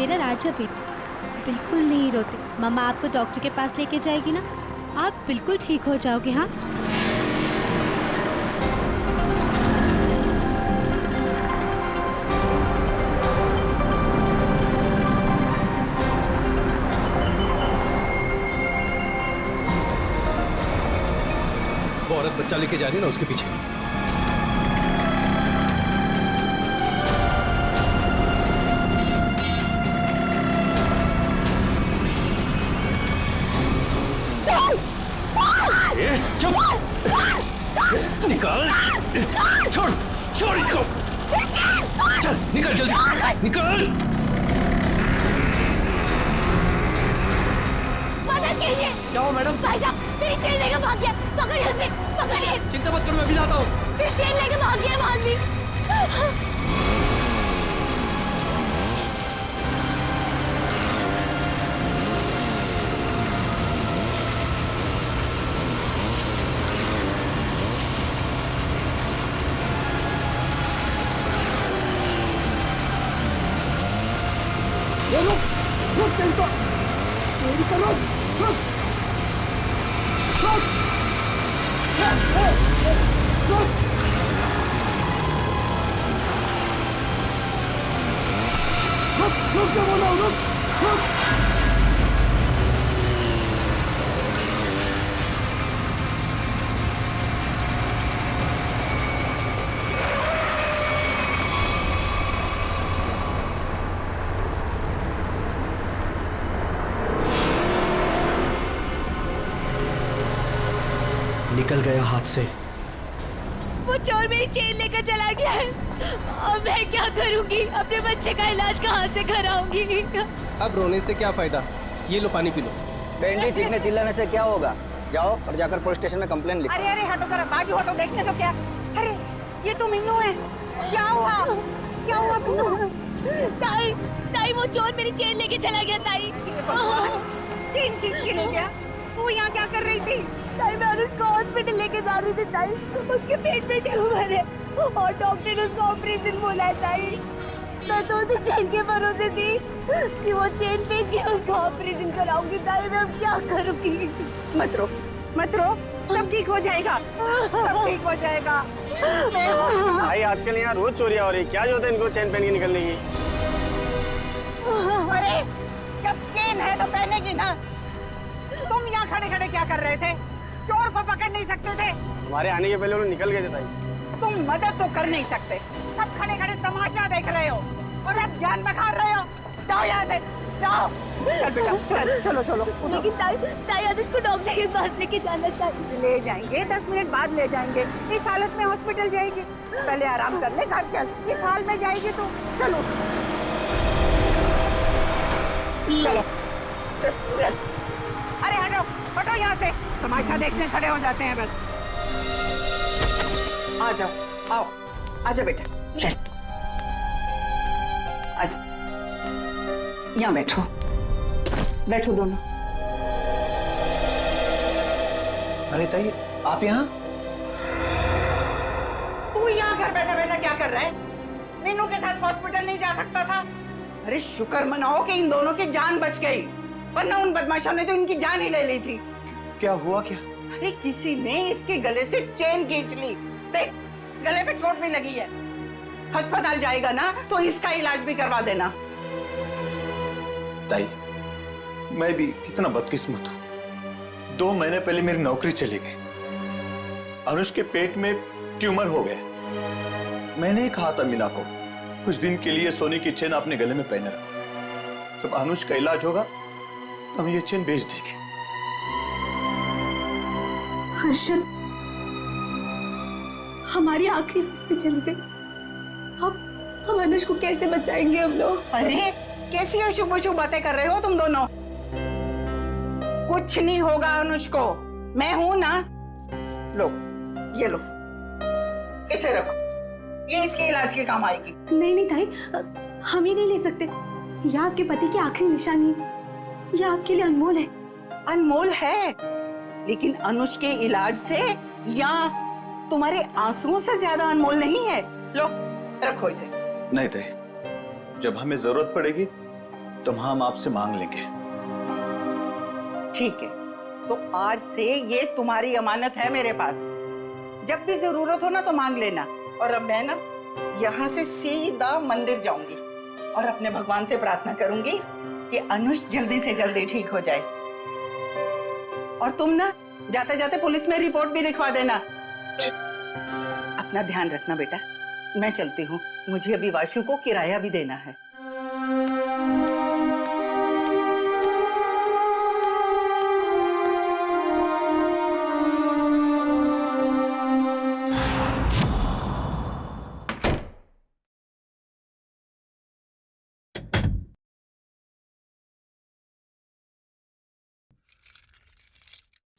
मेरा राजा बेटा बिल्कुल नहीं रोते। मम्मा आपको डॉक्टर के पास लेके जाएगी ना, आप बिल्कुल ठीक हो जाओगे। हाँ वो औरत बच्चा लेके जा रही है ना, उसके पीछे। चुप! निकाल! छोड़! छोड़ इसको! चल निकल जल्दी! निकल! मदद कीजिए! क्या हो मैडम? भाई साहब मेरी चेन लेके भाग गया, पकड़िए उसे, पकड़िए! चिंता मत करो, मैं अभी आता हूँ। मेरी चेन लेके भाग गया वो आदमी। रुक चिंता, मेरी करो, रुक, रुक, रुक, रुक क्या बोला, रुक, रुक। निकल गया हाथ से। वो चोर मेरी चेन लेकर चला गया है और मैं क्या करूंगी? अपने बच्चे का इलाज कहाँ से कराऊंगी? अब रोने से क्या फायदा, ये लो पानी पी लो। बहन जी, चीखने चिल्लाने से क्या होगा? जाओ और जाकर पुलिस स्टेशन में कंप्लेन लिखो। अरे अरे हटो जरा, बाजू हटो, देखने तो क्या। अरे ये तो मीनू है, क्या हुआ? क्या हुआ मीनू? ताई, ताई वो चोर मेरी चेन लेके चला गया ताई। चेन खींच के ले गया? वो यहाँ क्या कर रही थी? ताई मैं उसको हॉस्पिटल लेके जा रही थी ताई, उसके पेट में ट्यूमर है और डॉक्टर ने उसको ऑपरेशन बोला है ताई। मैं तो उसी चेन के भरोसे थी कि वो चेन बेच के उसको ऑपरेशन कराऊंगी ताई। मैं अब क्या करूंगी? मत रो, मत रो, सब ठीक हो जाएगा, सब ठीक हो जाएगा। भाई आजकल यहाँ रोज चोरियां हो रही, क्या जरूरत है इनको चेन पहन के निकलने की? अरे जब चेन है तो पहनेगी ना। तुम यहाँ खड़े खड़े क्या कर रहे थे? चोर को पकड़ नहीं सकते थे? हमारे आने के पहले उन्होंने निकल गए थे ताई। तुम मदद तो कर नहीं सकते, सब खड़े खड़े तमाशा देख रहे हो और अब जान बखार रहे हो। जाओ यहाँ से, जाओ। चल बेटा, चल, चलो चलो। लेकिन ताई, ताई अनुज को डॉक्टर के पास लेके जाना चाहिए। ले जाएंगे, 10 मिनट बाद ले जाएंगे। इस हालत में हॉस्पिटल जाएगी? पहले आराम कर ले, घर चल। इस हाल में जाएगी तो चलो चलो, चल चल। अरे हटो, हटो यहाँ से, तमाशा देखने खड़े हो जाते हैं बस। आ जाओ, आओ, आजा बेटा, चल, आजा, यहाँ बैठो, बैठो दोनों। अरे ताई, आप यहाँ? तू यहाँ घर बैठा बैठा क्या कर रहा है? मीनू के साथ हॉस्पिटल नहीं जा सकता था? अरे शुक्र मनाओ कि इन दोनों की जान बच गई, वरना उन बदमाशों ने तो इनकी जान ही ले ली थी। क्या हुआ क्या? अरे किसी ने इसके गले से चेन खींच ली, देख गले पे चोट भी लगी है। अस्पताल जाएगा ना तो इसका इलाज भी करवा देना। ताई, मैं भी कितना बदकिस्मत हूँ। 2 महीने पहले मेरी नौकरी चली गई, अनुष के पेट में ट्यूमर हो गया। मैंने ही कहा था मीना को कुछ दिन के लिए सोने की चेन अपने गले में पहने रखो, जब अनुष का इलाज होगा तो हम ये चेन बेच देंगे। हर्षद, हमारी आखिरी बस पे चली गई। हम अनुज को कैसे बचाएंगे हम लोग? अरे कैसी अशुभ अशुभ बातें कर रहे हो तुम दोनों? कुछ नहीं होगा अनुष को, मैं हूं ना। लो ये लो, इसे रखो, ये इसके इलाज के काम आएगी। नहीं नहीं ताई, हम ही नहीं ले सकते। यह आपके पति की आखिरी निशानी है, यह आपके लिए अनमोल है। अनमोल है, लेकिन अनुष के इलाज से या तुम्हारे आंसुओं से ज्यादा अनमोल नहीं है। लो रखो इसे। नहीं ताई, जब हमें जरूरत पड़ेगी तो हम आपसे मांग लेंगे। ठीक है, तो आज से ये तुम्हारी अमानत है मेरे पास। जब भी जरूरत हो ना तो मांग लेना। और अब मैं ना यहाँ से सीधा मंदिर जाऊंगी और अपने भगवान से प्रार्थना करूंगी कि अनुष जल्दी से जल्दी ठीक हो जाए। और तुम ना जाते जाते पुलिस में रिपोर्ट भी लिखवा देना। अपना ध्यान रखना बेटा, मैं चलती हूँ, मुझे अभी वाशु को किराया भी देना है।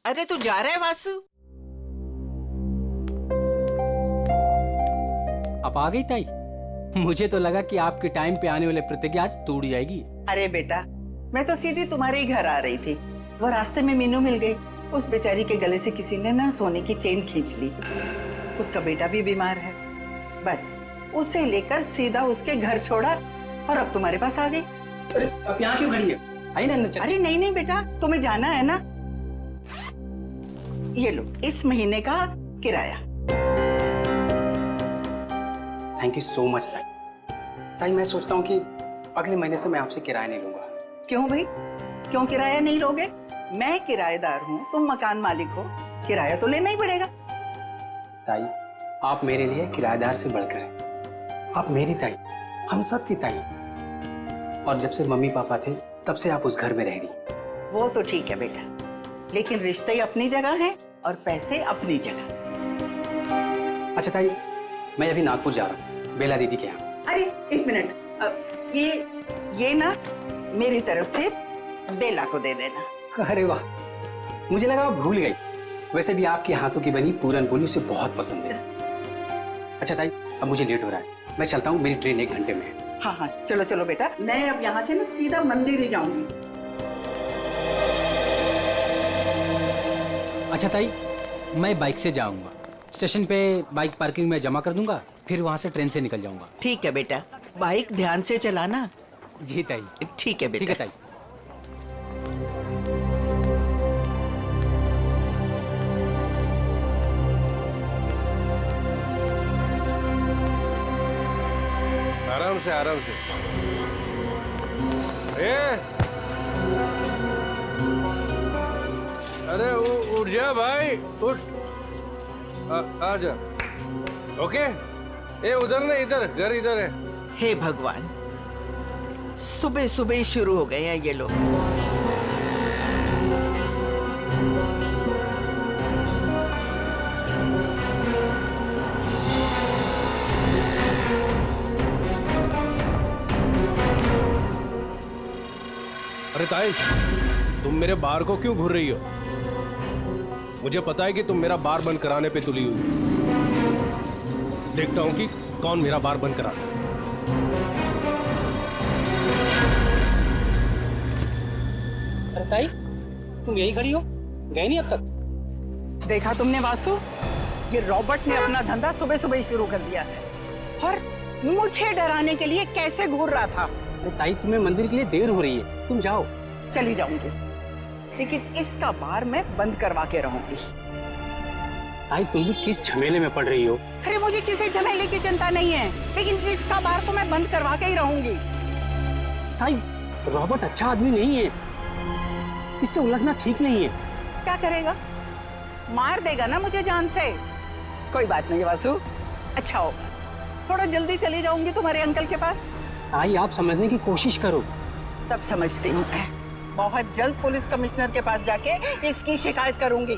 अरे तू जा रहा है वासु? आप आ गई ताई? मुझे तो लगा कि आपके टाइम पे आने वाले प्रतिज्ञा आज टूट जाएगी। अरे बेटा, मैं तो सीधी तुम्हारे ही घर आ रही थी। वो रास्ते में मीनू मिल गई। उस बेचारी के गले से किसी ने ना सोने की चेन खींच ली। उसका बेटा भी बीमार है। बस उसे लेकर सीधा उसके घर छोड़ा और अब तुम्हारे पास आ गई। अरे अब यहाँ क्यों खड़ी है? आई ना अंदर चल। अरे नहीं नहीं बेटा, तुम्हें जाना है ना। ये लो इस महीने का किराया। थैंक यू सो मच ताई। ताई मैं सोचता हूँ कि अगले महीने से मैं आपसे किराया नहीं लूंगा। क्यों भाई, क्यों किराया नहीं लोगे? मैं किराएदार हूँ, तुम मकान मालिक हो, किराया तो लेना ही पड़ेगा। ताई आप मेरे लिए किराएदार से बढ़कर हैं। आप मेरी ताई, हम सब की ताई। और जब से मम्मी पापा थे तब से आप उस घर में रह रही। वो तो ठीक है बेटा, लेकिन रिश्ते अपनी जगह हैं और पैसे अपनी जगह। अच्छा ताई, मैं अभी नागपुर जा रहा हूँ बेला दीदी के यहाँ। अरे एक मिनट, ये ना मेरी तरफ से बेला को दे देना। अरे वाह, मुझे लगा आप भूल गई। वैसे भी आपके हाथों की बनी पूरन पोली उसे बहुत पसंद है। अच्छा ताई, अब मुझे लेट हो रहा है, मैं चलता हूँ, मेरी ट्रेन 1 घंटे में है। हाँ हाँ चलो चलो बेटा, मैं अब यहाँ से ना सीधा मंदिर ही जाऊंगी। अच्छा ताई, मैं बाइक से जाऊंगा। स्टेशन पे बाइक पार्किंग में जमा कर दूंगा, फिर वहां से ट्रेन से निकल जाऊंगा। ठीक है बेटा, बाइक ध्यान से चलाना। जी ताई। ठीक है बेटा। ठीक है ताई। आराम से आराम से। अरे उठ जा भाई, उठ। आ जा। ओके, ए उधर नहीं, इधर, घर इधर है। हे भगवान, सुबह सुबह ही शुरू हो गए हैं ये लोग। अरे ताई, तुम मेरे बार को क्यों घूर रही हो? मुझे पता है कि तुम मेरा बार बंद कराने पे तुली हुई। देखता हूं कि कौन मेरा बार बंद कराता है। अरे ताई, तुम यही खड़ी हो, गए नहीं अब तक? देखा तुमने वासु, ये रॉबर्ट ने अपना धंधा सुबह सुबह ही शुरू कर दिया है और मुझे डराने के लिए कैसे घूर रहा था। अरे ताई, तुम्हें मंदिर के लिए देर हो रही है, तुम जाओ। चली जाऊंगी, लेकिन इसका बार मैं बंद करवा के रहूंगी। ताई तुम भी किस झमेले में पड़ रही हो? अरे मुझे किसी झमेले की चिंता नहीं है, लेकिन इसका बार तो मैं बंद करवा के ही रहूंगी। ताई, रॉबर्ट अच्छा आदमी नहीं है, इससे उलझना ठीक नहीं है। क्या करेगा? मार देगा ना मुझे जान से। कोई बात नहीं वासु, अच्छा होगा, थोड़ा जल्दी चली जाऊंगी तुम्हारे अंकल के पास। ताई आप समझने की कोशिश करो। सब समझती हूँ मैं, बहुत जल्द पुलिस कमिश्नर के पास जाके इसकी शिकायत करूंगी।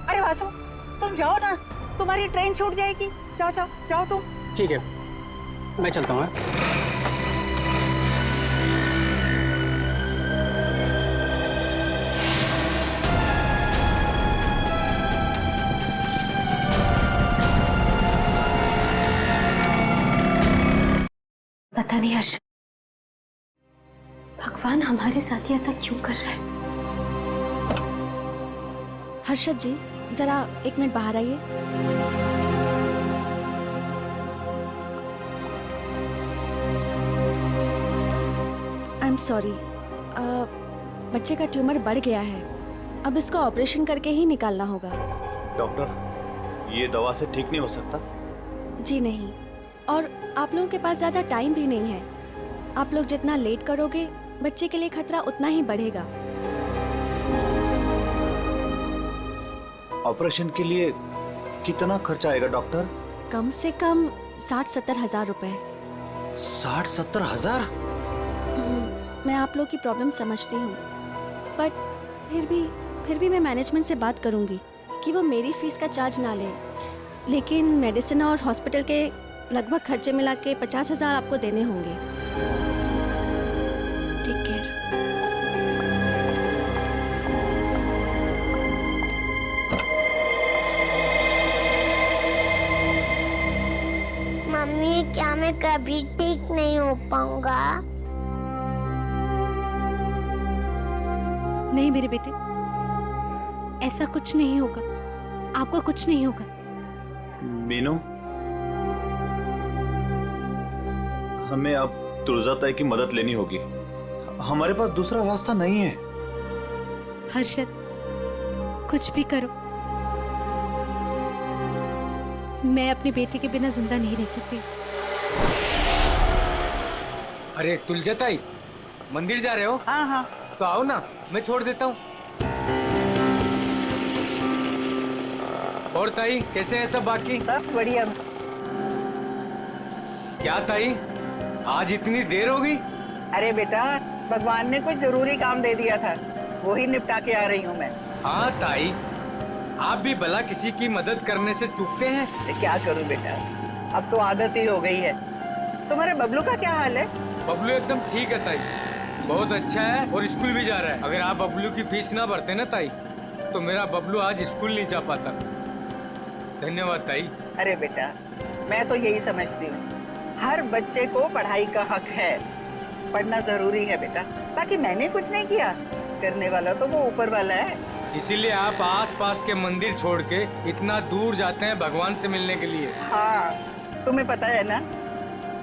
अरे वासु, तुम जाओ ना, तुम्हारी ट्रेन छूट जाएगी। जाओ जाओ जाओ तुम। ठीक है, मैं चलता हूँ। पता नहीं हर्ष, भगवान हमारे साथ ही ऐसा क्यों कर रहा है। हर्षद जी, जरा 1 मिनट बाहर आइए। आई एम सॉरी, बच्चे का ट्यूमर बढ़ गया है, अब इसको ऑपरेशन करके ही निकालना होगा। डॉक्टर, ये दवा से ठीक नहीं हो सकता? जी नहीं, और आप लोगों के पास ज़्यादा टाइम भी नहीं है। आप लोग जितना लेट करोगे बच्चे के लिए खतरा उतना ही बढ़ेगा। ऑपरेशन के लिए कितना खर्चा आएगा डॉक्टर? कम से कम 60-70 हज़ार रुपए। 60-70 हजार? मैं आप लोग की प्रॉब्लम समझती हूँ, बट फिर भी मैं मैनेजमेंट से बात करूँगी कि वो मेरी फीस का चार्ज ना ले, लेकिन मेडिसिन और हॉस्पिटल के लगभग खर्चे मिला के 50 हज़ार आपको देने होंगे। Take care. मम्मी, क्या मैं कभी ठीक नहीं हो पाऊंगा? नहीं मेरे बेटे, ऐसा कुछ नहीं होगा, आपको कुछ नहीं होगा। मीनू, हमें अब तुलजा ताई की मदद लेनी होगी। हमारे पास दूसरा रास्ता नहीं है। हर्षद, कुछ भी करो, मैं अपने बेटे के बिना जिंदा नहीं रह सकती। अरे तुलजा ताई, मंदिर जा रहे हो? हाँ हाँ, तो आओ ना, मैं छोड़ देता हूँ। और ताई, कैसे है सब बाकी? सब बढ़िया। क्या ताई, आज इतनी देर हो गई? अरे बेटा, भगवान ने कुछ जरूरी काम दे दिया था, वही निपटा के आ रही हूँ मैं। हाँ ताई, आप भी भला किसी की मदद करने से चूकते हैं? तो क्या करूँ बेटा, अब तो आदत ही हो गई है। तुम्हारे बबलू का क्या हाल है? बबलू एकदम ठीक है ताई, बहुत अच्छा है और स्कूल भी जा रहा है। अगर आप बबलू की फीस ना भरते ना ताई, तो मेरा बबलू आज स्कूल नहीं जा पाता। धन्यवाद ताई। अरे बेटा, मैं तो यही समझती हूँ, हर बच्चे को पढ़ाई का हक है, पढ़ना जरूरी है बेटा। बाकी मैंने कुछ नहीं किया, करने वाला तो वो ऊपर वाला है। इसीलिए आप आस-पास के मंदिर छोड़ के इतना दूर जाते हैं भगवान से मिलने के लिए। हाँ, तुम्हें पता है ना,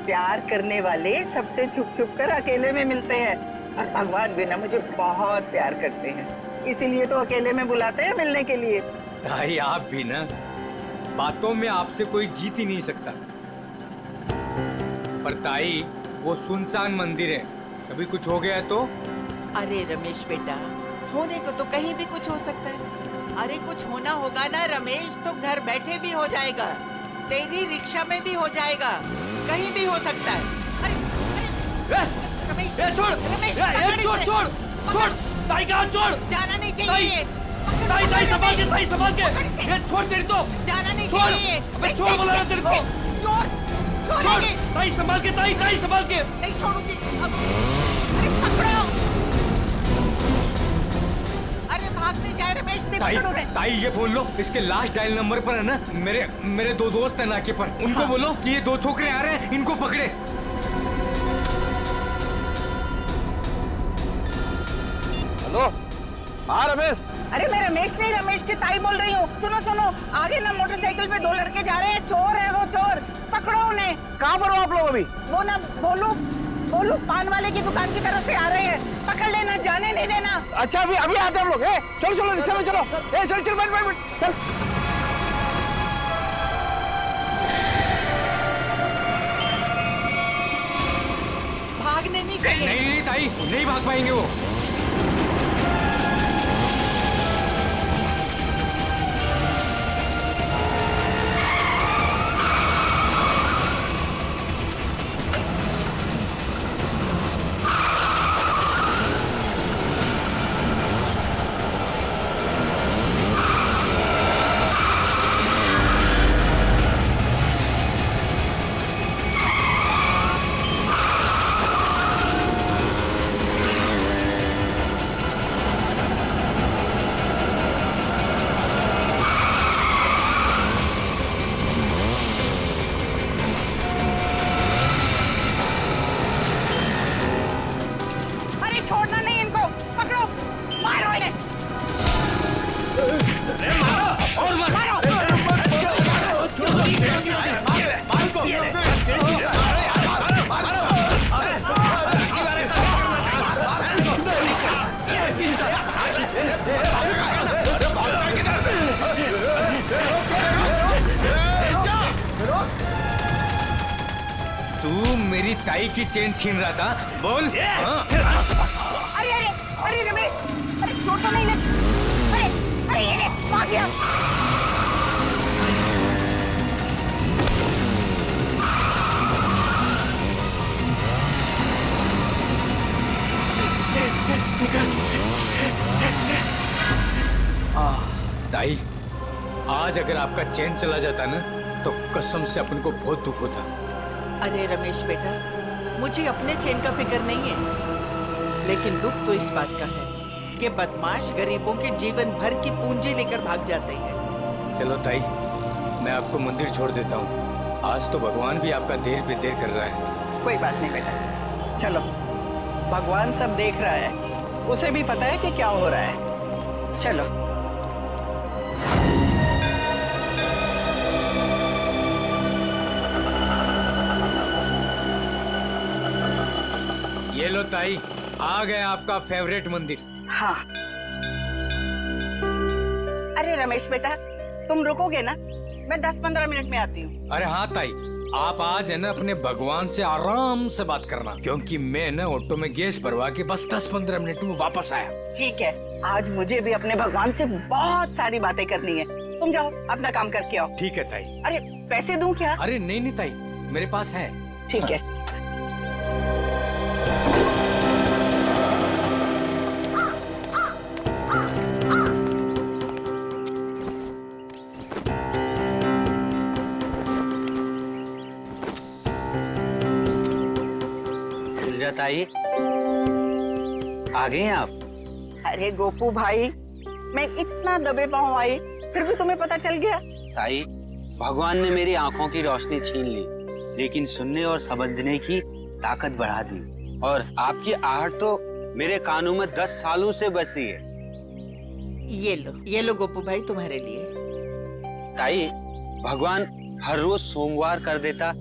प्यार करने वाले सबसे छुप छुप कर अकेले में मिलते हैं, और भगवान भी ना मुझे बहुत प्यार करते हैं, इसीलिए तो अकेले में बुलाते हैं मिलने के लिए। ताई, आप भी ना, बातों में आपसे कोई जीत ही नहीं सकता। पर ताई, वो सुनसान मंदिर है, कभी कुछ हो गया तो? अरे रमेश बेटा, होने को तो कहीं भी कुछ हो सकता है। अरे कुछ होना होगा ना रमेश, तो घर बैठे भी हो जाएगा, तेरी रिक्शा में भी हो जाएगा, कहीं भी हो सकता है। अरे रमेश, छोड़, रमेश, छोड़, ताई का हाथ छोड़। जाना नहीं चाहिए। ताई संभाल के, ताई संभाल के, ये छोड़ तेरी तो। जाना नहीं छोड़, चाहिए। अबे छोड़ बोला ना तेरे को। छोड़, ताई संभाल के, ताई संभाल के। नहीं छोड़ूंगी। अरे पकड़ो। अरे भागने जाए रमेश, ताई, ताई ये बोल लो, इसके लास्ट डायल नंबर पर है ना, मेरे दो दोस्त हैं नाके पर, उनको बोलो कि ये दो छोकरे आ रहे हैं, इनको पकड़े। हेलो, हाँ रमेश। अरे मैं रमेश नहीं, रमेश की ताई बोल रही हूँ। सुनो सुनो, आगे ना मोटरसाइकिल पे दो लड़के जा रहे हैं, चोर है वो, चोर, पकड़ो उन्हें। कहाँ पर हो आप लोग अभी? वो ना बोलू पान वाले की दुकान की तरफ से आ रहे हैं, पकड़ लेना, जाने नहीं देना। अच्छा, अभी आते हैं हम लोग। चलो रिक्शा में चलो। चल बैठ चल। भागने नहीं चाहिए। नहीं ताई, नहीं भाग पाएंगे वो। ताई की चेन छीन रहा था, बोल। हाँ? अरे अरे अरे रमेश, अरे चोट तो नहीं लगी? अरे अरे ये भाग गया। ताई, आज अगर आपका चैन चला जाता ना तो कसम से अपन को बहुत दुख होता। अरे रमेश बेटा, मुझे अपने चैन का फिक्र नहीं है, लेकिन दुख तो इस बात का है कि बदमाश गरीबों के जीवन भर की पूंजी लेकर भाग जाते हैं। चलो ताई, मैं आपको मंदिर छोड़ देता हूँ। आज तो भगवान भी आपका देर पे देर कर रहा है। कोई बात नहीं बेटा, चलो, भगवान सब देख रहा है, उसे भी पता है कि क्या हो रहा है। चलो। ये लो ताई, आ गया आपका फेवरेट मंदिर। हाँ। अरे रमेश बेटा, तुम रुकोगे ना? मैं 10-15 मिनट में आती हूँ। अरे हाँ ताई, आप आज है ना अपने भगवान से आराम से बात करना, क्योंकि मैं ना ऑटो में गैस भरवा के बस 10-15 मिनट में वापस आया। ठीक है, आज मुझे भी अपने भगवान से बहुत सारी बातें करनी है। तुम जाओ, अपना काम करके आओ। ठीक है ताई। अरे पैसे दूं क्या? अरे नहीं नहीं ताई, मेरे पास है। ठीक है। ताई, आ गए हैं आप? अरे गोपू भाई, मैं इतना दबे पाँव आई, फिर भी तुम्हें पता चल गया? ताई, भगवान ने मेरी आंखों की रोशनी छीन ली, लेकिन सुनने और समझने की ताकत बढ़ा दी। और आपकी आहट तो मेरे कानों में 10 सालों से बसी है। ये लो गोपू भाई, तुम्हारे लिए। ताई, भगवान हर रोज सोमवार कर देता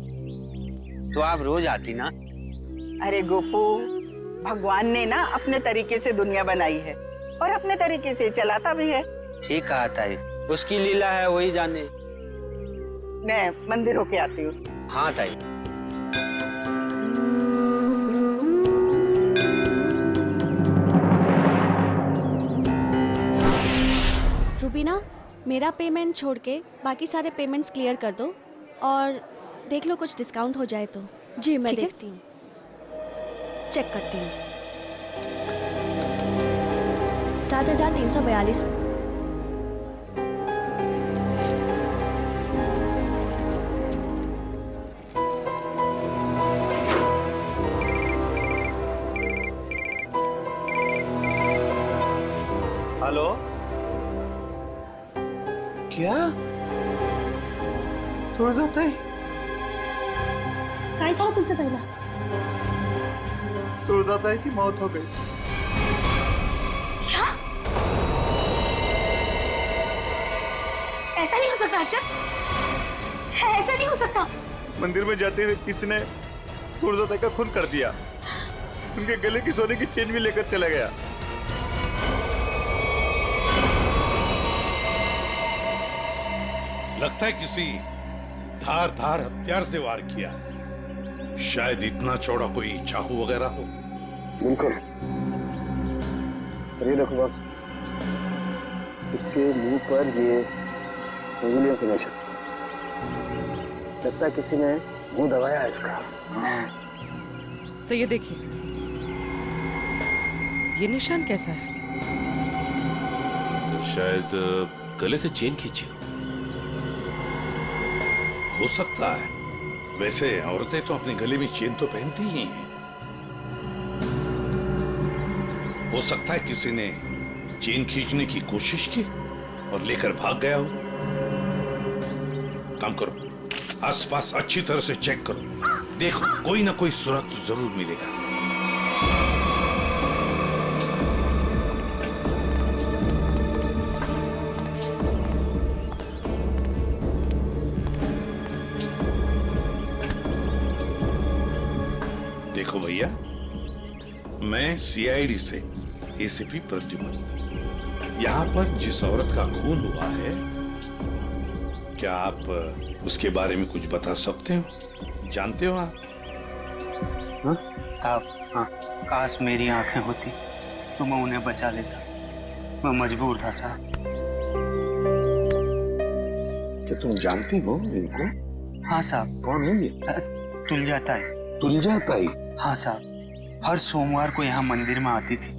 तो आप रोज आती ना। अरे गोपू, भगवान ने ना अपने तरीके से दुनिया बनाई है और अपने तरीके से चलाता भी है। ठीक कहा ताई, उसकी लीला है, वही जाने। मैं मंदिर होके आती हूँ। हाँ ताई। रुबीना, मेरा पेमेंट छोड़ के बाकी सारे पेमेंट्स क्लियर कर दो और देख लो कुछ डिस्काउंट हो जाए तो। जी मैं देखती हूँ, चेक करती हूँ। 7,342। हेलो, क्या तुळजाताई? काय झालं तुझं ताईला? तुळजाताई की मौत हो गई। क्या? ऐसा नहीं हो सकता अर्शद, ऐसा नहीं हो सकता। मंदिर में जाते हुए किसी ने तुळजाताई का खून कर दिया, उनके गले की सोने की चेन भी लेकर चला गया। लगता है किसी धार हथियार से वार किया, शायद इतना चौड़ा कोई चाकू वगैरह हो। बिल्कुल। ये देखो बस, इसके मुंह पर ये उंगलियों के निशान, लगता है किसी ने मुंह दबाया है इसका। सो ये देखिए, ये निशान कैसा है? तो शायद गले से चेन खींची हो सकता है। वैसे औरतें तो अपने गले में चेन तो पहनती ही हैं। हो सकता है किसी ने चेन खींचने की कोशिश की और लेकर भाग गया हो। काम करो, आसपास अच्छी तरह से चेक करो, देखो कोई ना कोई सुराग तो जरूर मिलेगा। देखो भैया, मैं सीआईडी से एसीपी प्रद्युमन। यहाँ पर जिस औरत का खून हुआ है, क्या आप उसके बारे में कुछ बता सकते हो? जानते हो आप? साहब, हाँ, काश मेरी आंखें होती तो मैं उन्हें बचा लेता। मैं मजबूर था साहब। क्या तुम जानती हो इनको? हाँ साहब। कौन है ये? तुलजा ताई। तुलजा ताई? हाँ साहब, हर सोमवार को यहाँ मंदिर में आती थी।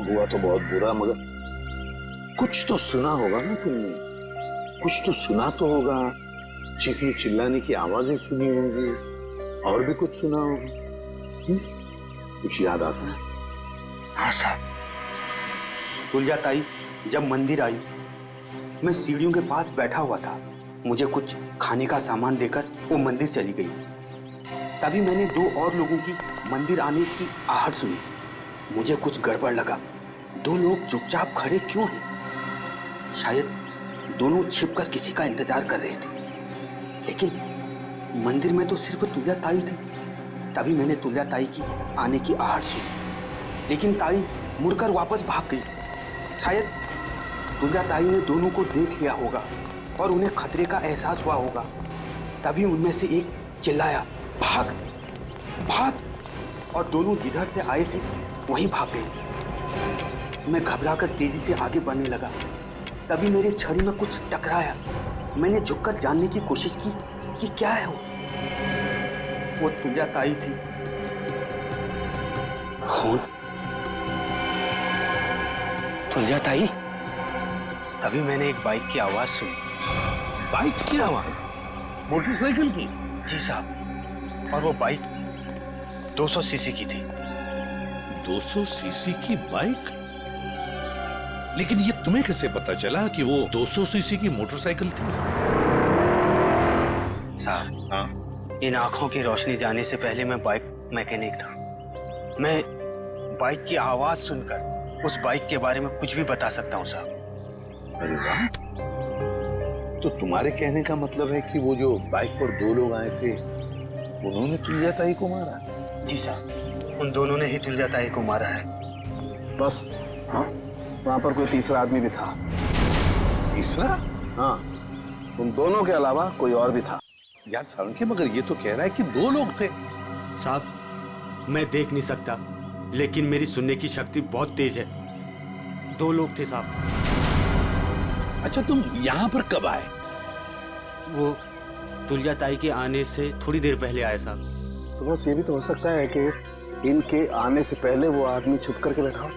हुआ तो बहुत बुरा, मगर कुछ तो सुना होगा ना तुमने? कुछ तो सुना तो होगा। चीखने चिल्लाने की आवाजें सुनी होंगी, और भी कुछ सुना होगा। कुछ याद आता है? हाँ साहब, तुलजा ताई जब मंदिर आई, मैं सीढ़ियों के पास बैठा हुआ था। मुझे कुछ खाने का सामान देकर वो मंदिर चली गई। तभी मैंने 2 और लोगों की मंदिर आने की आहट सुनी। मुझे कुछ गड़बड़ लगा। 2 लोग चुपचाप खड़े क्यों हैं? शायद दोनों छिपकर किसी का इंतजार कर रहे थे। लेकिन मंदिर में तो सिर्फ तुलजा ताई थी। तभी मैंने तुलजा ताई की आने की आहट सुनी, लेकिन ताई मुड़कर वापस भाग गई। शायद तुलजा ताई ने दोनों को देख लिया होगा और उन्हें खतरे का एहसास हुआ होगा। तभी उनमें से एक चिल्लाया, भाग भाग, और दोनों जिधर से आए थे वहीं भाग गए। मैं घबराकर तेजी से आगे बढ़ने लगा। तभी मेरी छड़ी में कुछ टकराया। मैंने झुककर जानने की कोशिश की कि क्या है वो तुलजा ताई थी। खून? तुलजा ताई? तभी मैंने एक बाइक की आवाज सुनी। बाइक की आवाज? मोटरसाइकिल की? जी साहब, और वो बाइक 200 सीसी की थी। 200 सीसी की बाइक? लेकिन ये तुम्हें कैसे पता चला कि वो 200 सीसी की मोटरसाइकिल थी? साहब, हाँ, इन आंखों की रोशनी जाने से पहले मैं बाइक मैकेनिक था। मैं बाइक की आवाज सुनकर उस बाइक के बारे में कुछ भी बता सकता हूँ साहब। अरे वाह! तो तुम्हारे कहने का मतलब है कि वो जो बाइक पर 2 लोग आए थे, उन्होंने तुलजा ताई को मारा? जी साहब, उन दोनों ने ही तुलजा ताई को मारा है। बस हाँ, वहाँ पर कोई तीसरा आदमी भी था। तीसरा? हाँ, उन दोनों के अलावा कोई और भी था। यार सालुंखे, मगर ये तो कह रहा है कि 2 लोग थे। साहब, मैं देख नहीं सकता, लेकिन मेरी सुनने की शक्ति बहुत तेज है। 2 लोग थे साहब। अच्छा, तुम यहाँ पर कब आए? वो तुलजा ताई के आने से थोड़ी देर पहले आए साहब। तो बस ये भी तो हो सकता है कि इनके आने से पहले वो आदमी छुप करके बैठा हो।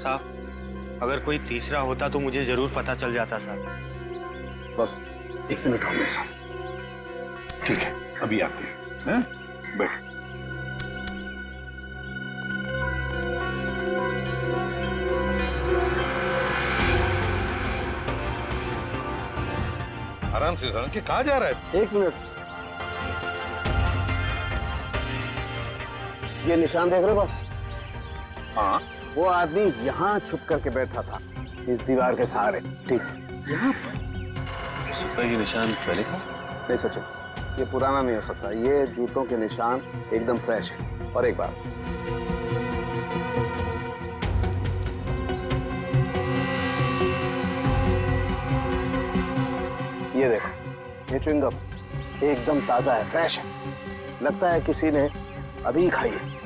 साहब, अगर कोई तीसरा होता तो मुझे जरूर पता चल जाता साहब। बस 1 मिनट हो मेरे साथ। ठीक है, अभी आते हैं। बैठ। आराम से सालुंखे, कहाँ जा रहा है? 1 मिनट। ये निशान देख रहे हो बस? हाँ, वो आदमी यहाँ छुप करके बैठा था, इस दीवार के सहारे। ठीक, यहाँ पर। हो सकता है ये निशान पहले का? नहीं सचिन, ये पुराना नहीं हो सकता। ये जूतों के निशान एकदम फ्रेश है। और एक बात, ये देखो, ये च्युइंगम एकदम ताजा है, फ्रेश है। लगता है किसी ने अभी खाई है।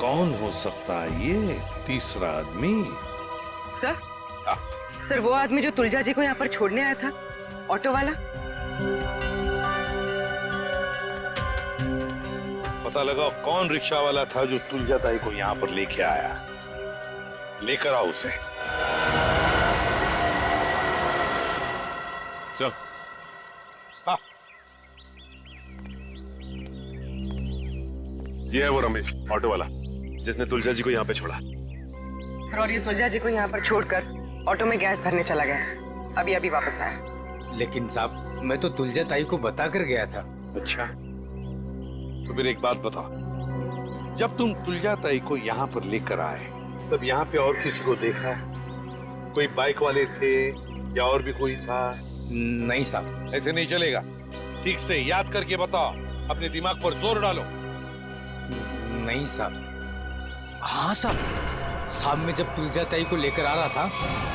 कौन हो सकता है ये तीसरा आदमी? सर वो आदमी जो तुलजा जी को यहाँ पर छोड़ने आया था, ऑटो वाला। पता लगा कौन रिक्शा वाला था जो तुलजा ताई को यहाँ पर लेके आया। लेकर आओ उसे। चल। हाँ। ये है वो रमेश, ऑटो वाला, जिसने तुलजा जी को यहाँ पे छोड़ा। सर, और ये तुलजा जी को यहाँ पर छोड़कर ऑटो में गैस भरने चला गया। अभी अभी वापस आया। लेकिन साहब, मैं तो तुलजा ताई को बता कर गया था। अच्छा, तो फिर एक बात बताओ, जब तुम तुलजा ताई को यहाँ पर लेकर आए, तब यहाँ पे और किसी को देखा? कोई बाइक वाले थे या और भी कोई था? नहीं साहब। ऐसे नहीं चलेगा, ठीक से याद करके बताओ, अपने दिमाग पर जोर डालो। नहीं साहब। हाँ साहब, साहब मैं जब तुलजा ताई को लेकर आ रहा था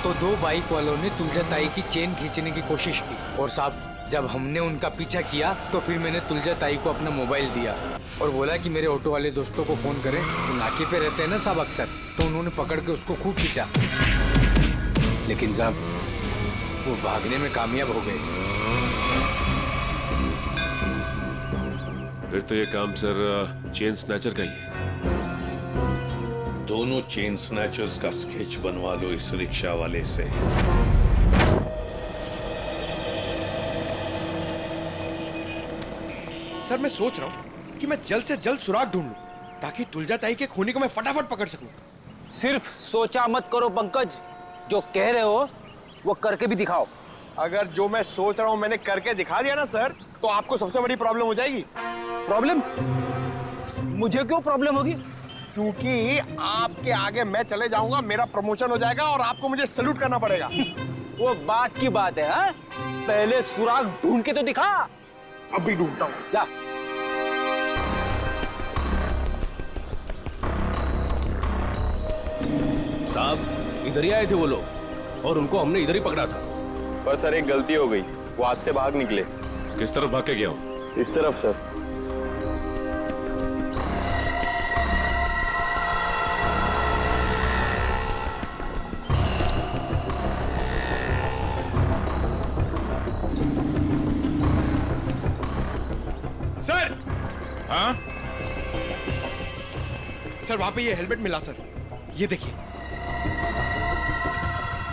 तो दो बाइक वालों ने तुलजा ताई की चेन खींचने की कोशिश की और साहब जब हमने उनका पीछा किया तो फिर मैंने तुलजा ताई को अपना मोबाइल दिया और बोला कि मेरे ऑटो वाले दोस्तों को फोन करें। तो नाके पे रहते हैं ना साहब अक्सर, तो उन्होंने पकड़ के उसको खूब पीटा, लेकिन साहब वो भागने में कामयाब हो गए। फिर तो ये काम सर चेन स्नैचर का ही है। दोनों चेन स्नैचर्स का स्केच बनवा लो इस रिक्शा वाले से। सर मैं सोच रहा हूँ कि मैं जल्द से जल्द सुराग ढूंढ लूं ताकि तुलजा ताई के खूनी को मैं फटाफट पकड़ सकूं। सिर्फ सोचा मत करो पंकज, जो कह रहे हो वो करके भी दिखाओ। अगर जो मैं सोच रहा हूँ मैंने करके दिखा दिया ना सर, तो आपको सबसे बड़ी प्रॉब्लम हो जाएगी। प्रॉब्लम? मुझे क्यों प्रॉब्लम होगी? क्योंकि आपके आगे मैं चले जाऊंगा, मेरा प्रमोशन हो जाएगा और आपको मुझे सैल्यूट करना पड़ेगा। वो बात की बात है, हाँ? पहले सुराग ढूंढ के तो दिखा। अभी ढूंढता हूँ। जा। साहब इधर ही आए थे वो लोग और उनको हमने इधर ही पकड़ा था। पर सर एक गलती हो गई, वो हाथ से भाग निकले। किस तरफ भाग के गया हूँ? इस तरफ सर। सर! हाँ? सर वहां पे ये हेलमेट मिला सर, ये देखिए,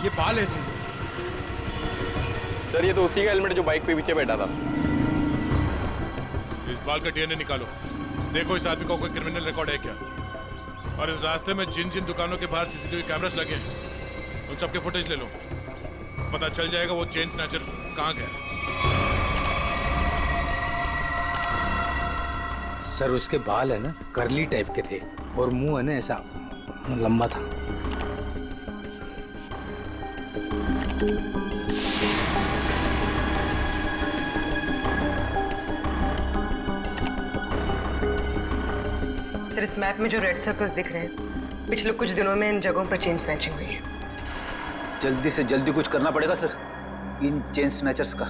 ये बाल है सर ये तो उसी का हेलमेट जो बाइक पे पीछे बैठा था। इस बाल का डीएनए निकालो, देखो इस आदमी का कोई क्रिमिनल रिकॉर्ड है क्या। और इस रास्ते में जिन जिन दुकानों के बाहर सीसीटीवी कैमरास लगे हैं उन सबके फुटेज ले लो, पता चल जाएगा वो चेन स्नैचर कहाँ गया। सर उसके बाल है ना करली टाइप के थे और मुंह है ना ऐसा लंबा था। सर इस मैप में जो रेड सर्कल्स दिख रहे हैं, पिछले कुछ दिनों में इन जगहों पर चेन स्नैचिंग हुई है। जल्दी से जल्दी कुछ करना पड़ेगा सर इन चेन स्नैचर्स का।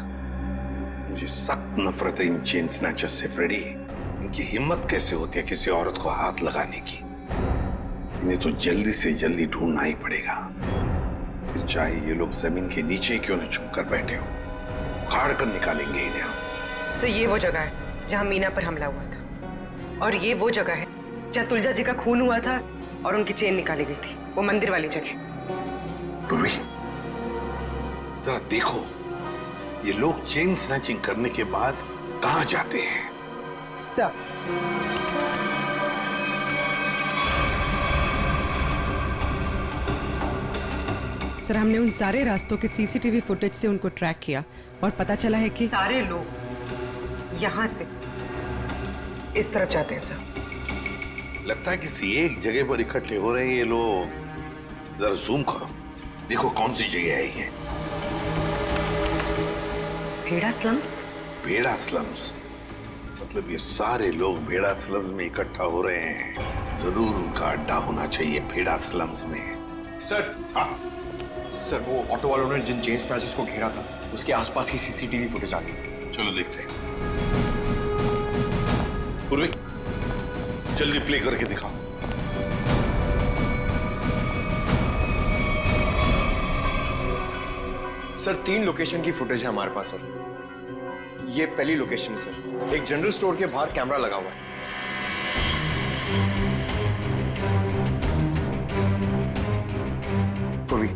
मुझे सख्त नफरत है इन चेन स्नैचर्स से फ्रेडी। इनकी हिम्मत कैसे होती है किसी औरत को हाथ लगाने की। इन्हें तो जल्दी से जल्दी ढूंढना ही पड़ेगा, फिर चाहे ये लोग जमीन के नीचे क्यों न छुप कर बैठे हो, उखाड़ कर निकालेंगे इन्हें हम। सर ये वो जगह है जहाँ मीना पर हमला हुआ था, और ये वो जगह है जहाँ तुलजा जी का खून हुआ था और उनकी चेन निकाली गई थी, वो मंदिर वाली जगह। पूर्वी जरा देखो, ये लोग चेन स्नैचिंग करने के बाद कहाँ जाते हैं? सर सर हमने उन सारे रास्तों के सीसीटीवी फुटेज से उनको ट्रैक किया और पता चला है कि सारे लोग यहाँ से इस तरफ जाते हैं सर। लगता है किसी एक जगह पर इकट्ठे हो रहे हैं ये लोग। जरा जूम करो, देखो कौन सी जगह है ये। भेड़ा स्लम्स? भेड़ा स्लम्स मतलब ये सारे लोग भेड़ा स्लम्स में इकट्ठा हो रहे हैं। जरूर उनका अड्डा होना चाहिए भेड़ा स्लम्स में। सर हाँ सर, वो ऑटो वालों ने जिन चेन स्नैचर्स को घेरा था उसके आसपास की सीसीटीवी फुटेज आ गई। चलो देखते हैं। पूर्वी जल्दी प्ले करके दिखाओ। सर 3 लोकेशन की फुटेज है हमारे पास सर। ये पहली लोकेशन है सर, एक जनरल स्टोर के बाहर कैमरा लगा हुआ है। पूर्वी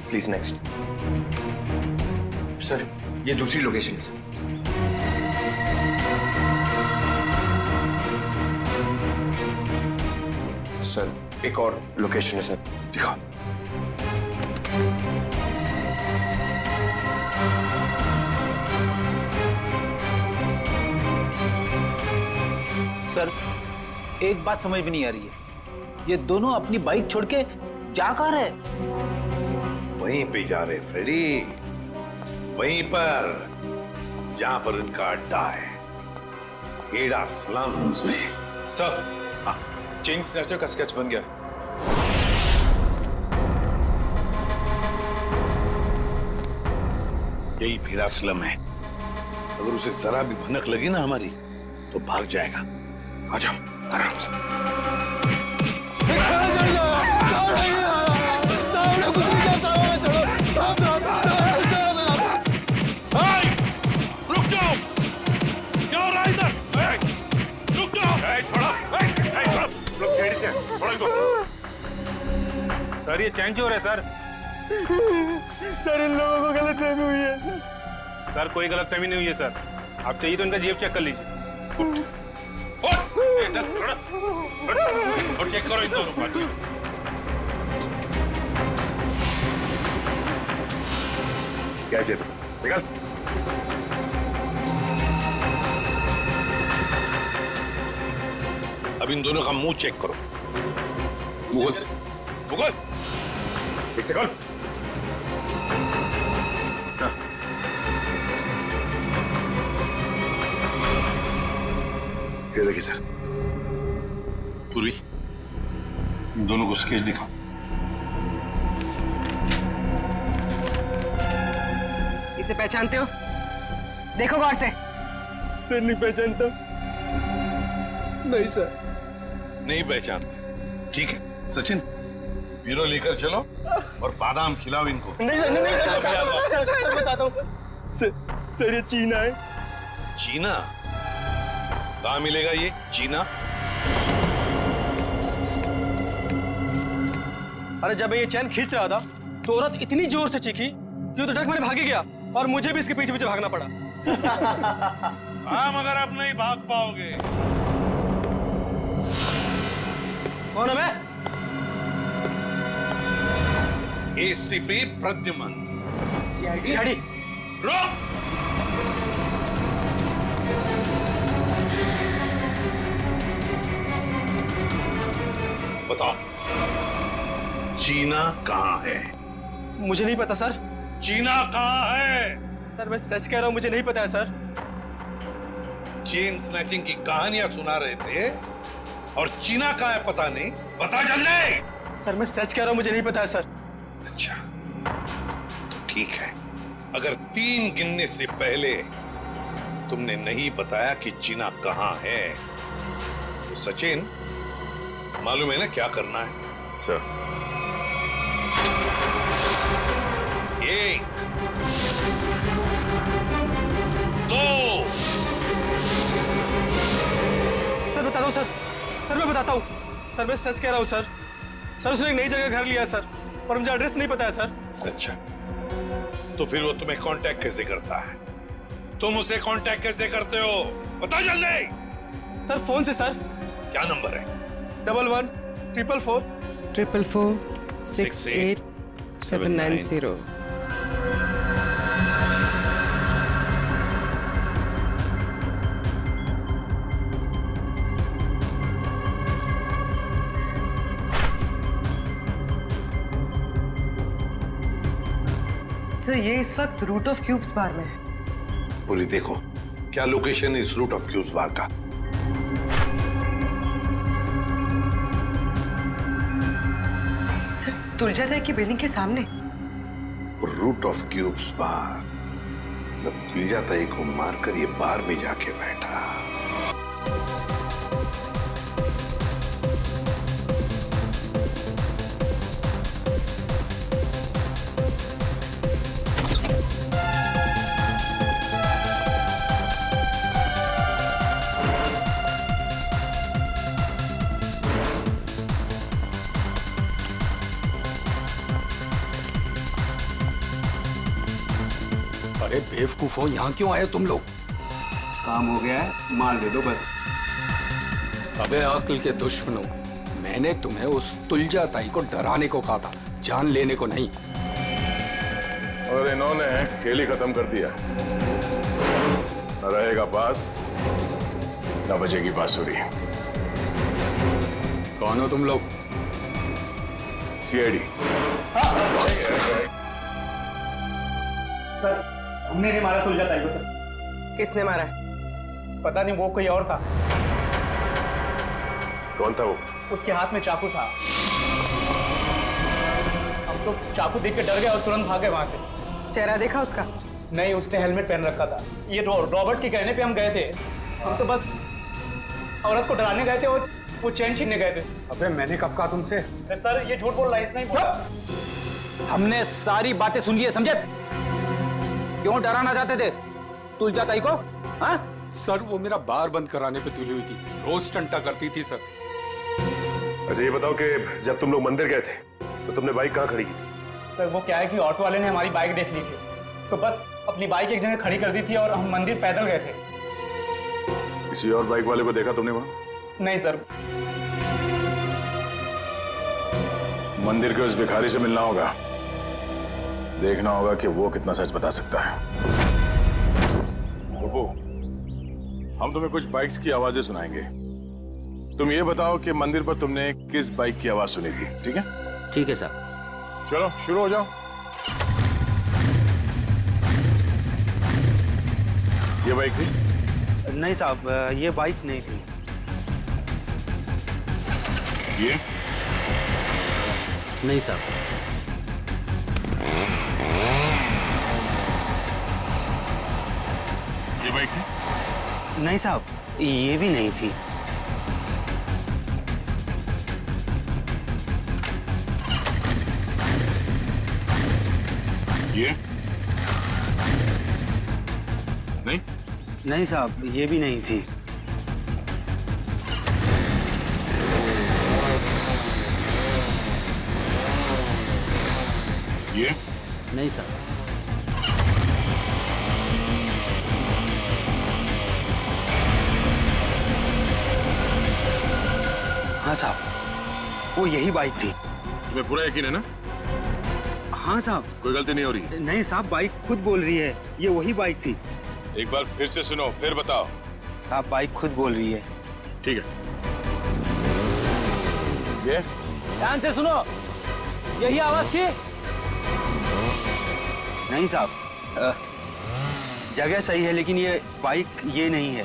प्लीज नेक्स्ट। सर ये दूसरी लोकेशन है सर। सर एक और लोकेशन है सर, दिखाओ। सर एक बात समझ में नहीं आ रही है, ये दोनों अपनी बाइक छोड़ के जा कहाँ रहे? वहीं पे जा रहे फ्रेडी, वहीं पर जहां पर इनका अड्डा है, भेड़ा स्लम्स में। सर चेन स्नैचर का स्केच बन गया। यही भीड़ा स्लम है। अगर उसे जरा भी भनक लगी ना हमारी तो भाग जाएगा। आ जाओ आराम से। रुक जाओ, क्या हो रहा है इधर? रुक जाओ। छोड़ो, लोग सीढ़ी से छोड़ो इनको। सर ये चैन चोर है सर। सर इन लोगों को गलतफहमी हुई है। सर कोई गलतफहमी नहीं हुई है सर। आप चाहिए तो इनका जेब चेक कर लीजिए। और चेक करो इन दोनों को। क्या जेब निकल। अब इन दोनों का मुंह चेक करो। मुगल एक सेकंड। सर ये देखिए सर। पूर्वी इन दोनों को स्केच दिखाओ। इसे पहचानते हो? देखो गौर से। सर नहीं पहचानता। नहीं सर। नहीं पहचानते, ठीक है। सचिन ब्यूरो लेकर चलो और बादाम खिलाओ इनको। नहीं सर, नहीं सर, बताता हूँ सर, ये चीना है। चीना? कहाँ मिलेगा ये चीना? अरे जब मैं ये चैन खींच रहा था तो औरत इतनी जोर से चीखी कि वो तो डर मेरे भागे गया और मुझे भी इसके पीछे पीछे भागना पड़ा। हाँ मगर अब नहीं भाग पाओगे। कौन है मैं? एसीपी प्रद्युमन। सीआईडी। रुक! बताओ चीना कहाँ है? मुझे नहीं पता सर। चीना कहाँ है? सर मैं सच कह रहा हूँ, मुझे नहीं पता है सर। चेन स्नैचिंग की कहानियां सुना रहे थे और चीना कहाँ है पता नहीं। बता जल्दी। सर मैं सच कह रहा हूँ, मुझे नहीं पता है सर। अच्छा तो ठीक है। अगर 3 गिनने से पहले तुमने नहीं बताया कि चीना कहाँ है तो सचिन मालूम है ना क्या करना है? सर 1 2 सर बता दो सर। सर मैं बताता हूँ सर, मैं सच कह रहा हूँ सर। सर उसने एक नई जगह घर लिया सर और मुझे एड्रेस नहीं पता है सर। अच्छा तो फिर वो तुम्हें कांटेक्ट कैसे करता है? तुम उसे कांटेक्ट कैसे करते हो? बता जल्दी। सर फोन से सर। क्या नंबर है? 11 444 444 68 790। सर ये इस वक्त रूट ऑफ क्यूब्स बार में है। पूरी देखो क्या लोकेशन है इस रूट ऑफ क्यूब्स बार का। सर तुलजा ताई की बिल्डिंग के सामने। रूट ऑफ क्यूब्स बार मतलब तुलजा ताई को मारकर ये बार में जाके बैठा। अरे बेवकूफो, यहाँ क्यों आए तुम लोग? काम हो गया है, मार दे दो बस। अबे अक्ल के दुश्मनों, मैंने तुम्हें उस तुलजा ताई को डराने को कहा था, जान लेने को नहीं। और इन्होंने खेल ही खत्म कर दिया। न रहेगा बास, न बजेगी बांसुरी। कौन हो तुम लोग? सीआईडी। सर हमने नहीं मारा तुलजा ताई को सर। किसने मारा? पता नहीं, वो कोई और था। कौन था वो? उसके हाथ में चाकू था। हम तो चाकू देख के डर गए और तुरंत भागे वहां से। चेहरा देखा उसका? नहीं, उसने हेलमेट पहन रखा था। ये रॉबर्ट के कहने पे हम गए थे। हम तो बस औरत को डराने गए थे और वो चैन छीनने गए थे। अबे मैंने कब कहा तुमसे? सर ये झूठ बोल रहा है, इसने ही बोला। हमने सारी बातें सुन ली है, समझे? क्यों डराना चाहते थे तुलजा ताई को? हाँ? सर वो मेरा बार बंद कराने पे तुली हुई थी, रोज टंटा करती थी सर। अच्छा ये बताओ कि जब तुम लोग मंदिर गए थे तो तुमने बाइक कहाँ खड़ी की थी? सर वो क्या है कि ऑटो वाले ने हमारी बाइक देख ली थी, तो बस अपनी बाइक एक जगह खड़ी कर दी थी और हम मंदिर पैदल गए थे। किसी और बाइक वाले को देखा तुमने वहां? नहीं सर। मंदिर के उस भिखारी से मिलना होगा, देखना होगा कि वो कितना सच बता सकता है। गोपू, हम तुम्हें कुछ बाइक्स की आवाजें सुनाएंगे, तुम ये बताओ कि मंदिर पर तुमने किस बाइक की आवाज सुनी थी, ठीक है? ठीक है सर। चलो शुरू हो जाओ। ये बाइक थी? नहीं साहब, ये बाइक नहीं थी। ये? नहीं साहब। ये बाइक थी? नहीं साहब, ये भी नहीं थी। ये? नहीं? नहीं साहब, ये भी नहीं थी। ये? नहीं साहब। हाँ साहब, वो यही बाइक थी। तुम्हें पूरा यकीन है ना? हाँ साहब। कोई गलती नहीं हो रही? नहीं साहब, बाइक खुद बोल रही है, ये वही बाइक थी। एक बार फिर से सुनो, फिर बताओ। साहब बाइक खुद बोल रही है। ठीक है। ये? ध्यान से सुनो, यही आवाज थी? नहीं साहब, जगह सही है लेकिन ये बाइक ये नहीं है।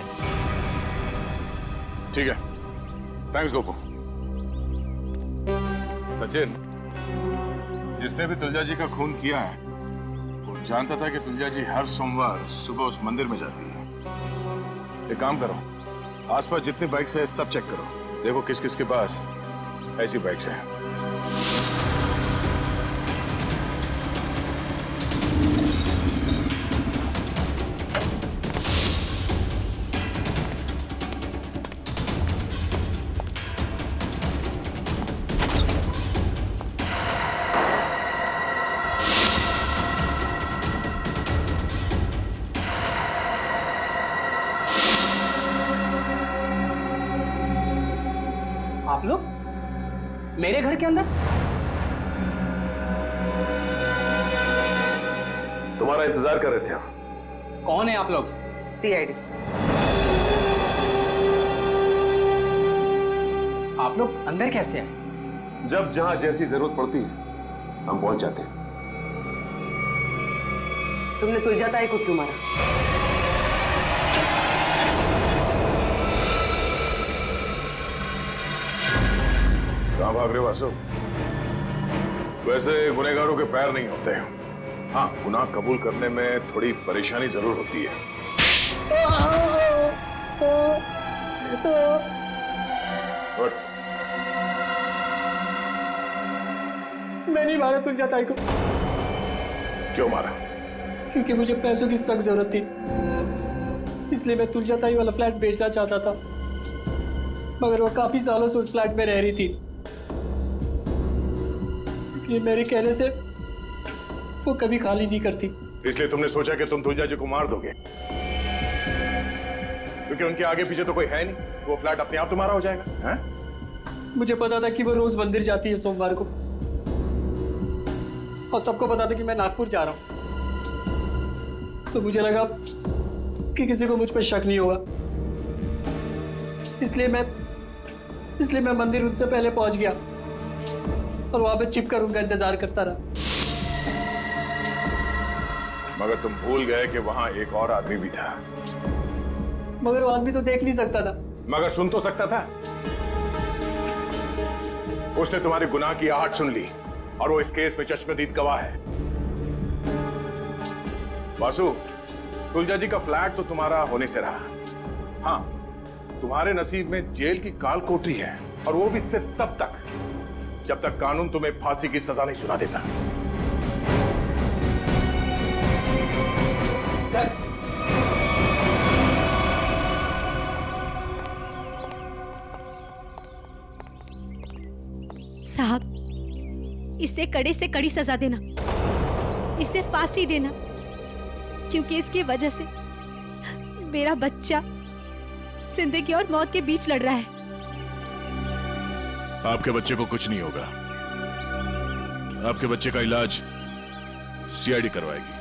ठीक है, थैंक्स गोपू। सचिन, जिसने भी तुलजा जी का खून किया है वो जानता था कि तुलजा जी हर सोमवार सुबह उस मंदिर में जाती है। एक काम करो, आसपास जितनी बाइक्स है सब चेक करो, देखो किस किस के पास ऐसी बाइक्स हैं। आप लोग मेरे घर के अंदर? तुम्हारा इंतजार कर रहे थे हम। कौन है आप लोग? सीआईडी। आप लोग अंदर कैसे आए? जब जहां जैसी जरूरत पड़ती है हम पहुंच जाते हैं। तुमने तुलजा ताई को क्यों मारा? कहां भाग रहे हो वासु? वैसे गुनहगारों के पैर नहीं होते हैं। हाँ, गुनाह कबूल करने में थोड़ी परेशानी जरूर होती है। उठ। मैं नहीं मारा तुलजा ताई को। क्यों मारा? क्योंकि मुझे पैसों की सख्त जरूरत थी, इसलिए मैं तुलजा ताई वाला फ्लैट बेचना चाहता था, मगर वो काफी सालों से उस फ्लैट में रह रही थी, इसलिए मेरे कहने से वो कभी खाली नहीं करती। इसलिए तुमने सोचा कि तुम तुलजा जी को मार दोगे, क्योंकि उनके आगे पीछे तो कोई है नहीं, वो फ्लैट अपने आप तुम्हारा हो जाएगा। हैं? मुझे पता था कि वो रोज मंदिर जाती है सोमवार को, और सबको पता था कि मैं नागपुर जा रहा हूं, तो मुझे लगा कि किसी को मुझ पर शक नहीं होगा, इसलिए मैं मंदिर उनसे पहले पहुंच गया और वहां पे छिपकर उनका इंतजार करता रहा। मगर तुम भूल गए कि वहां एक और आदमी भी था। मगर वो आदमी तो देख नहीं सकता था। मगर सुन तो सकता था। उसने तुम्हारे गुनाह की आहट सुन ली और वो इस केस में चश्मदीद गवाह है। वासु, तुलजा जी का फ्लैट तो तुम्हारा होने से रहा। हाँ, तुम्हारे नसीब में जेल की काल कोठरी है, और वो भी सिर्फ तब तक जब तक कानून तुम्हें फांसी की सजा नहीं सुना देता। साहब, इसे कड़े से कड़ी सजा देना, इसे फांसी देना, क्योंकि इसकी वजह से मेरा बच्चा जिंदगी और मौत के बीच लड़ रहा है। आपके बच्चे को कुछ नहीं होगा। आपके बच्चे का इलाज सीआईडी करवाएगी।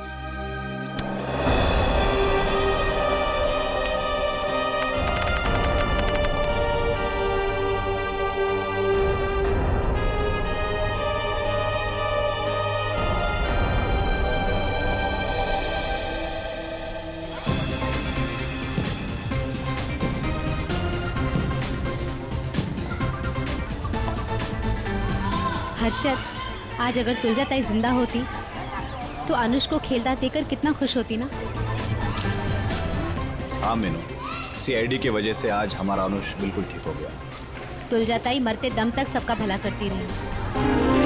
हर्षद, आज अगर तुलजा ताई जिंदा होती तो अनुष को खेलता देखकर कितना खुश होती ना। हाँ मीनू, सीआईडी की वजह से आज हमारा अनुष बिल्कुल ठीक हो गया। तुलजा ताई मरते दम तक सबका भला करती रही।